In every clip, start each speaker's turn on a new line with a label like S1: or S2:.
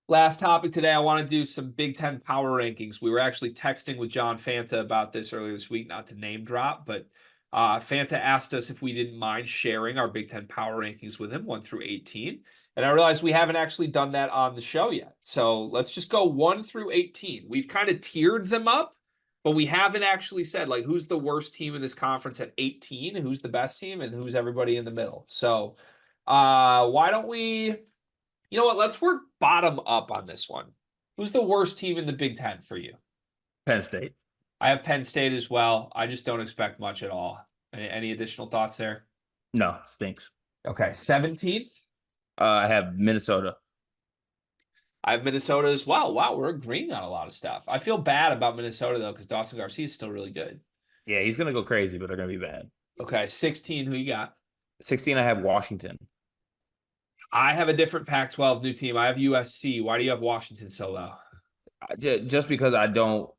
S1: Last topic today, I want to do some Big Ten power rankings. We were actually texting with John Fanta about this earlier this week, not to name drop, but Fanta asked us if we didn't mind sharing our Big Ten power rankings with him, 1 through 18. And I realized we haven't actually done that on the show yet. So let's just go 1 through 18. We've kind of tiered them up, but we haven't actually said, like, who's the worst team in this conference at 18, who's the best team, and who's everybody in the middle. So why don't we you know what? Let's work bottom up on this one. Who's the worst team in the Big Ten for you?
S2: Penn State.
S1: I have Penn State as well. I just don't expect much at all. Any additional thoughts there?
S2: No, stinks.
S1: Okay, 17th.
S2: I have Minnesota.
S1: I have Minnesota as well. Wow, we're agreeing on a lot of stuff. I feel bad about Minnesota, though, because Dawson Garcia is still really good.
S2: Yeah, he's gonna go crazy, but they're gonna be bad.
S1: Okay, 16. Who you got?
S2: 16, I have Washington.
S1: I have a different Pac-12 new team. I have USC. Why do you have Washington so low?
S2: Just because I don't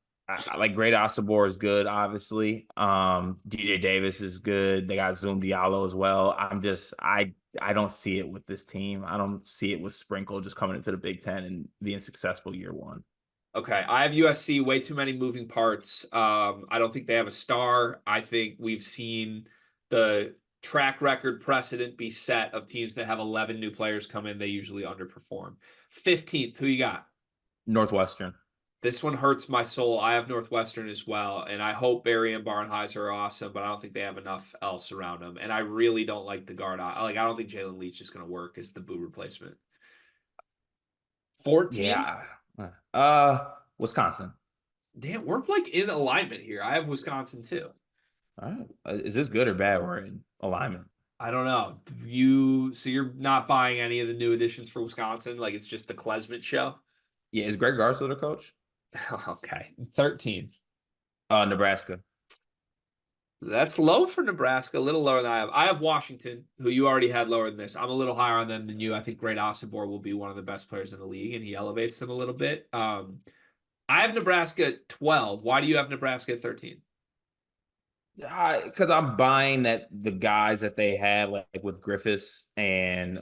S2: like Great Osobor is good, obviously. DJ Davis is good. They got Zoom Diallo as well. I don't see it with this team. I don't see it with Sprinkle just coming into the Big Ten and being successful year one.
S1: Okay, I have USC. Way too many moving parts. I don't think they have a star. I think we've seen the track record precedent be set of teams that have 11 new players come in. They usually underperform. 15th, who you got?
S2: Northwestern.
S1: This one hurts my soul. I have Northwestern as well, and I hope Barry and Barnheiser are awesome, but I don't think they have enough else around them. And I really don't like the guard. I don't think Jalen Leach is going to work as the Boo replacement. 14.
S2: Yeah. Wisconsin.
S1: Damn, we're like in alignment here. I have Wisconsin too.
S2: All right. Is this good or bad? We're in alignment.
S1: I don't know. So you're not buying any of the new additions for Wisconsin? Like it's just the Klesmit show?
S2: Yeah, is Greg Garza the coach?
S1: Okay. 13.
S2: Nebraska.
S1: That's low for Nebraska, a little lower than I have. I have Washington, who you already had lower than this. I'm a little higher on them than you. I think Great Osobor will be one of the best players in the league, and he elevates them a little bit. I have Nebraska at 12. Why do you have Nebraska at 13?
S2: Because I'm buying that the guys that they have, like with Griffiths and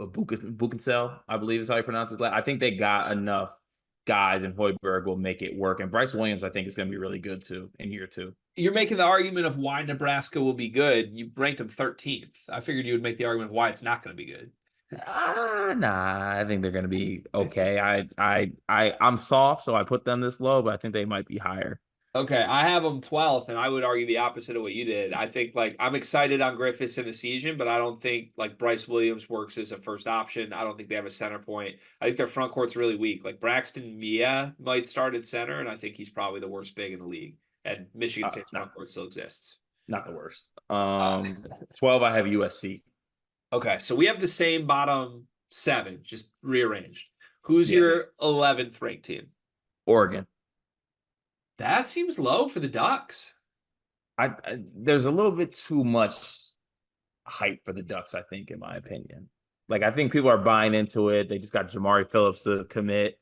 S2: Buchensel, I believe is how you pronounce it. I think they got enough guys, and Hoiberg will make it work. And Bryce Williams, I think, is going to be really good too in year two.
S1: You're making the argument of why Nebraska will be good. You ranked him 13th. I figured you would make the argument of why it's not going to be good.
S2: Nah, I think they're going to be okay. I'm soft, so I put them this low, but I think they might be higher.
S1: Okay, I have them 12th, and I would argue the opposite of what you did. I think like I'm excited on Griffiths in the season, but I don't think like Bryce Williams works as a first option. I don't think they have a center point. I think their front court's really weak. Like Braxton Mia might start at center, and I think he's probably the worst big in the league. And Michigan State's front court still exists.
S2: Not the worst.
S1: Uh,
S2: 12, I have USC.
S1: okay, so we have the same bottom 7, just rearranged. Who's
S2: Yeah.
S1: your 11th ranked team?
S2: Oregon.
S1: That seems low for the Ducks.
S2: There's a little bit too much hype for the Ducks, I think, in my opinion. Like, I think people are buying into it. They just got Jamari Phillips to commit,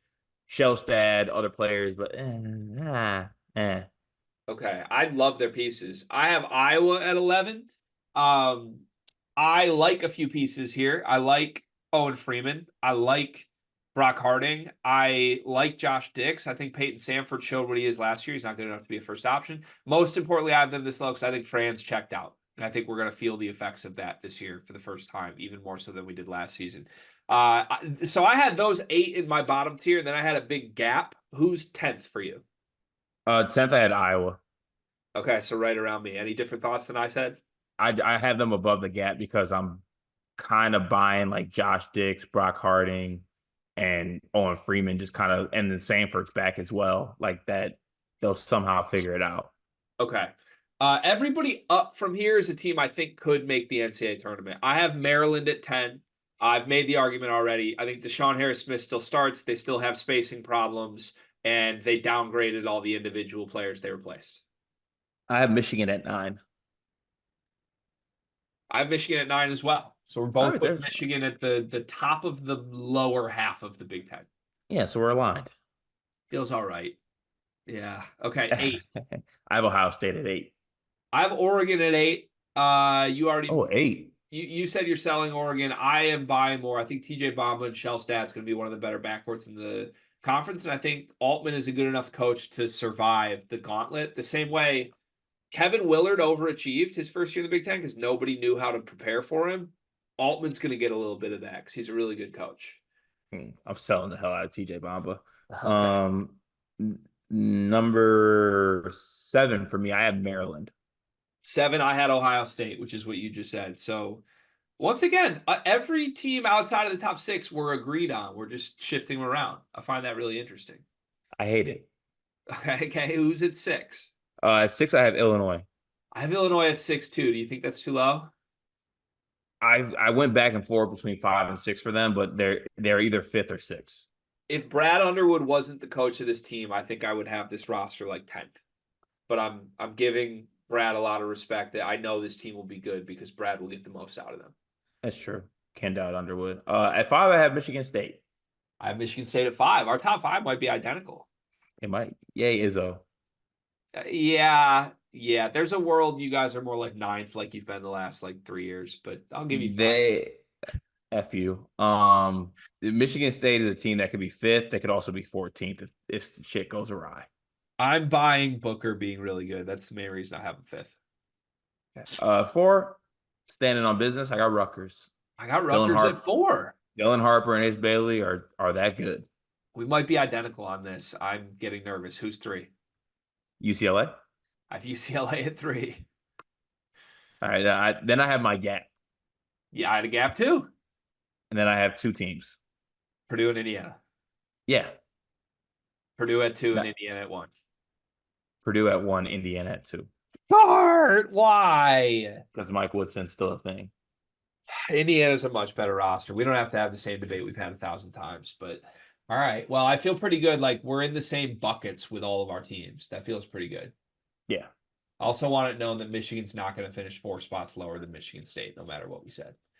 S2: Shellstad, other players, but
S1: Okay, I love their pieces. I have Iowa at 11. I like a few pieces here. I like Owen Freeman. I like Brock Harding. I like Josh Dix. I think Peyton Sanford showed what he is last year. He's not good enough to be a first option. Most importantly, I have them this low because I think Fran's checked out. And I think we're going to feel the effects of that this year for the first time, even more so than we did last season. So I had those 8 in my bottom tier, and then I had a big gap. Who's 10th for you?
S2: 10th, I had Iowa.
S1: Okay, so right around me. Any different thoughts than I said?
S2: I have them above the gap because I'm kind of buying like Josh Dix, Brock Harding, and Owen Freeman just kind of, and then Sanford's back as well. Like that, they'll somehow figure it out.
S1: Okay. Everybody up from here is a team I think could make the NCAA tournament. I have Maryland at 10. I've made the argument already. I think Deshaun Harris-Smith still starts. They still have spacing problems, and they downgraded all the individual players they replaced.
S2: I have Michigan at 9.
S1: I have Michigan at 9 as well. So we're both
S2: right,
S1: putting Michigan at the top of the lower half of the Big Ten.
S2: Yeah, so we're aligned.
S1: Feels all right. Yeah. Okay, 8.
S2: I have Ohio State at 8.
S1: I have Oregon at 8. You already.
S2: Oh, 8.
S1: You said you're selling Oregon. I am buying more. I think TJ Bamba and Shellstad's going to be one of the better backcourts in the conference, and I think Altman is a good enough coach to survive the gauntlet. The same way Kevin Willard overachieved his first year in the Big Ten because nobody knew how to prepare for him. Altman's going to get a little bit of that because he's a really good coach.
S2: I'm selling the hell out of TJ Bamba.
S1: Okay.
S2: Number 7 for me, I have Maryland.
S1: 7, I had Ohio State, which is what you just said. So once again, every team outside of the top 6 we're agreed on. We're just shifting them around. I find that really interesting.
S2: I hate it.
S1: Okay, who's at 6?
S2: At 6, I have Illinois.
S1: I have Illinois at 6 too. Do you think that's too low?
S2: I went back and forth between 5 and 6 for them, but they're either fifth or sixth.
S1: If Brad Underwood wasn't the coach of this team, I think I would have this roster like 10th. But I'm giving Brad a lot of respect that I know this team will be good because Brad will get the most out of them.
S2: That's true. Can't doubt Underwood. At 5, I have Michigan State.
S1: I have Michigan State at 5. Our top 5 might be identical.
S2: It might. Yay, Izzo.
S1: Yeah. There's a world you guys are more like 9th, like you've been the last like 3 years, but I'll give you 5.
S2: They F you. Michigan State is a team that could be 5th. They could also be 14th if shit goes awry.
S1: I'm buying Booker being really good. That's the main reason I have him 5th.
S2: 4, standing on business, I got Rutgers.
S1: I got Rutgers at 4.
S2: Dylan Harper and Ace Bailey are that good.
S1: We might be identical on this. I'm getting nervous. Who's 3?
S2: UCLA.
S1: I have UCLA at 3.
S2: All right. Then I have my gap.
S1: Yeah, I had a gap too.
S2: And then I have 2 teams.
S1: Purdue and Indiana.
S2: Yeah.
S1: Purdue at 2 and Indiana at 1.
S2: Purdue at 1, Indiana at 2.
S1: Bart, why?
S2: Because Mike Woodson's still a thing.
S1: Indiana's a much better roster. We don't have to have the same debate we've had 1,000 times, but all right. Well, I feel pretty good. Like we're in the same buckets with all of our teams. That feels pretty good.
S2: Yeah.
S1: I also want it known that Michigan's not going to finish 4 spots lower than Michigan State, no matter what we said.